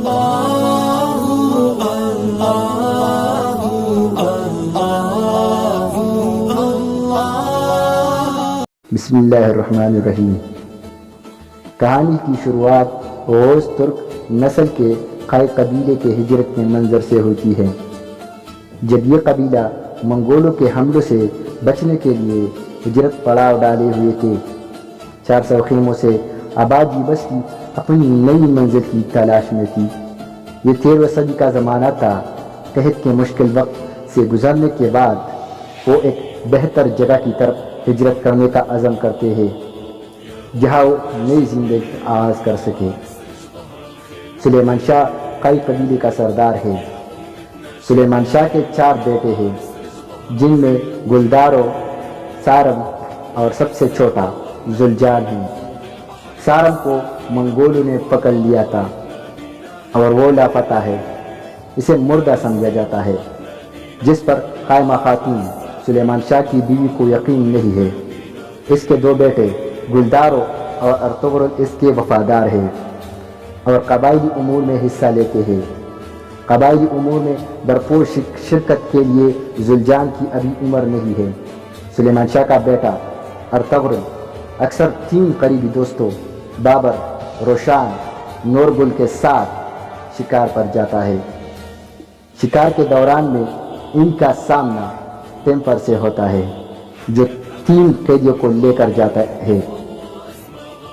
بسم اللہ الرحمن الرحیم۔ کہانی کی شروعات اوغوز ترک نسل کے قائ قبیلے کے ہجرت کے منظر سے ہوتی ہے۔ جب یہ قبیلہ منگولوں کے حملوں سے بچنے کے لیے ہجرت پڑاؤ ڈالے ہوئے تھے، 400 خیموں سے آبادی بستی اپنی نئی منزل کی تلاش میں تھی۔ یہ 13ویں صدی کا زمانہ تھا۔ قحط کے مشکل وقت سے گزرنے کے بعد وہ ایک بہتر جگہ کی طرف ہجرت کرنے کا عزم کرتے ہیں جہاں وہ نئی زندگی آغاز کر سکے۔ سلیمان شاہ قائ قبیلے کا سردار ہے۔ سلیمان شاہ کے 4 بیٹے ہیں جن میں گلدارو، سارم اور سب سے چھوٹا زلجان ہے۔ سارم کو منگولوں نے پکڑ لیا تھا اور وہ لاپتہ ہے، اسے مردہ سمجھا جاتا ہے، جس پر قائمہ خاتون سلیمان شاہ کی بیوی کو یقین نہیں ہے۔ اس کے 2 بیٹے گلدارو اور ارطغرل اس کے وفادار ہیں اور قبائلی امور میں حصہ لیتے ہیں۔ قبائلی امور میں بھرپور شرکت کے لیے زلجان کی ابھی عمر نہیں ہے۔ سلیمان شاہ کا بیٹا ارطغرل اکثر 3 قریبی دوستوں بابر، روشان، نورگل کے ساتھ شکار پر جاتا ہے۔ شکار کے دوران میں ان کا سامنا ٹیمپر سے ہوتا ہے جو 3 قیدیوں کو لے کر جاتا ہے۔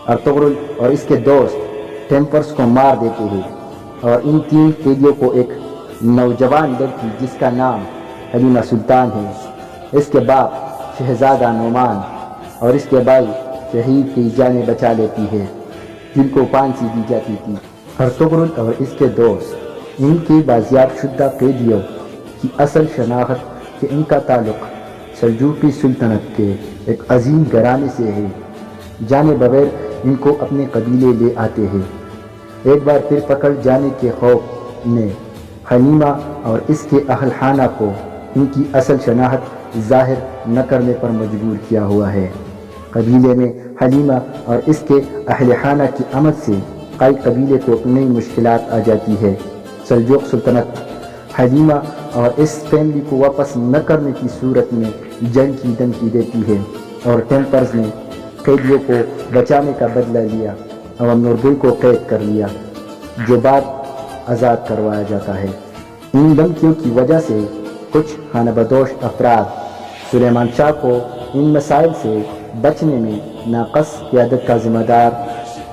ارطغرل اور اس کے دوست ٹیمپرز کو مار دیتے ہیں اور ان 3 قیدیوں کو ایک نوجوان لڑکی جس کا نام حلیمہ سلطان ہے، اس کے باپ شہزادہ نعمان اور اس کے بھائی شہید کی جانیں بچا لیتی ہے جن کو پھانسی دی جاتی تھی۔ ارطغرل اور اس کے دوست ان کی بازیاب شدہ قیدیوں کی اصل شناخت کہ ان کا تعلق سلجوقی سلطنت کے ایک عظیم گھرانے سے ہے، جانے بغیر ان کو اپنے قبیلے لے آتے ہیں۔ ایک بار پھر پکڑ جانے کے خوف نے حلیمہ اور اس کے اہل خانہ کو ان کی اصل شناخت ظاہر نہ کرنے پر مجبور کیا ہوا ہے۔ قبیلے میں حلیمہ اور اس کے اہل خانہ کی آمد سے قائ قبیلے کو نئی مشکلات آ جاتی ہے۔ سلجوق سلطنت حلیمہ اور اس فیملی کو واپس نہ کرنے کی صورت میں جنگ کی دھمکی دیتی ہے اور ٹیمپرز نے قیدیوں کو بچانے کا بدلہ لیا اور نورگل کو قید کر لیا جو بعد آزاد کروایا جاتا ہے۔ ان دھمکیوں کی وجہ سے کچھ خانہ بدوش افراد سلیمان شاہ کو ان مسائل سے بچنے میں ناقص قیادت کا ذمہ دار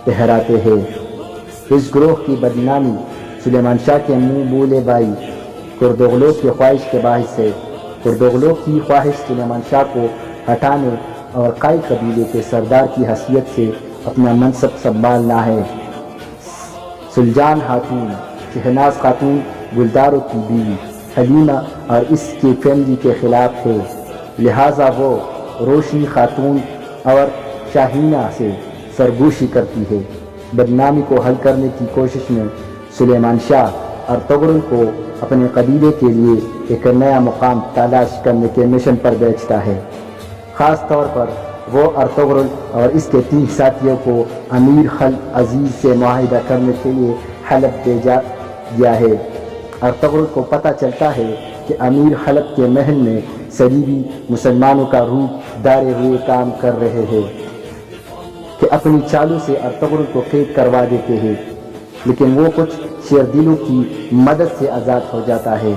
ٹھہراتے ہیں۔ اس گروہ کی بدنامی سلیمان شاہ کے منہ بولے بھائی کردوغلو کی خواہش کے باعث ہے۔ کردوغلو کی خواہش سلیمان شاہ کو ہٹانے اور قائ قبیلے کے سردار کی حیثیت سے اپنا منصب سنبھالنا ہے۔ سلجان خاتون شہناز خاتون گلدارو کی بیوی حلیمہ اور اس کی فیملی کے خلاف ہے، لہٰذا وہ روشنی خاتون اور شاہینہ سے سرگوشی کرتی ہے۔ بدنامی کو حل کرنے کی کوشش میں سلیمان شاہ ارطغرل کو اپنے قبیلے کے لیے ایک نیا مقام تلاش کرنے کے مشن پر بھیجتا ہے۔ خاص طور پر وہ ارطغرل اور اس کے 3 ساتھیوں کو امیر خلد عزیز سے معاہدہ کرنے کے لیے حلب بھیجا گیا ہے۔ ارطغرل کو پتہ چلتا ہے کہ امیر خلد کے محل میں صلیبی مسلمانوں کا روپ دھارے ہوئے کام کر رہے ہیں کہ اپنی چالوں سے ارطغرل کو قید کروا دیتے ہیں، لیکن وہ کچھ شیردلوں کی مدد سے آزاد ہو جاتا ہے۔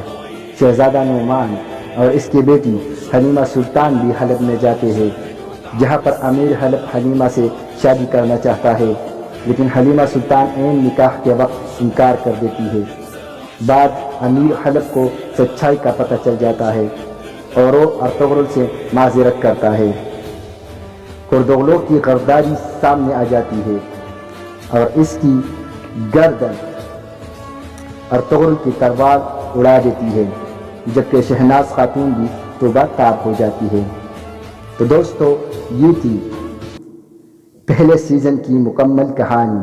شہزادہ نعمان اور اس کی بیٹی حلیمہ سلطان بھی حلب میں جاتے ہیں جہاں پر امیر حلب حلیمہ سے شادی کرنا چاہتا ہے، لیکن حلیمہ سلطان عین نکاح کے وقت انکار کر دیتی ہے۔ بعد امیر حلب کو سچائی کا پتہ چل جاتا ہے اور وہ ارطغرل سے معذرت کرتا ہے۔ کردوغلو کی غداری سامنے آ جاتی ہے اور اس کی گردن ارطغرل کی تلوار اڑا دیتی ہے، جبکہ شہناز خاتون بھی توبہ تاب ہو جاتی ہے۔ تو دوستو، یہ تھی پہلے سیزن کی مکمل کہانی۔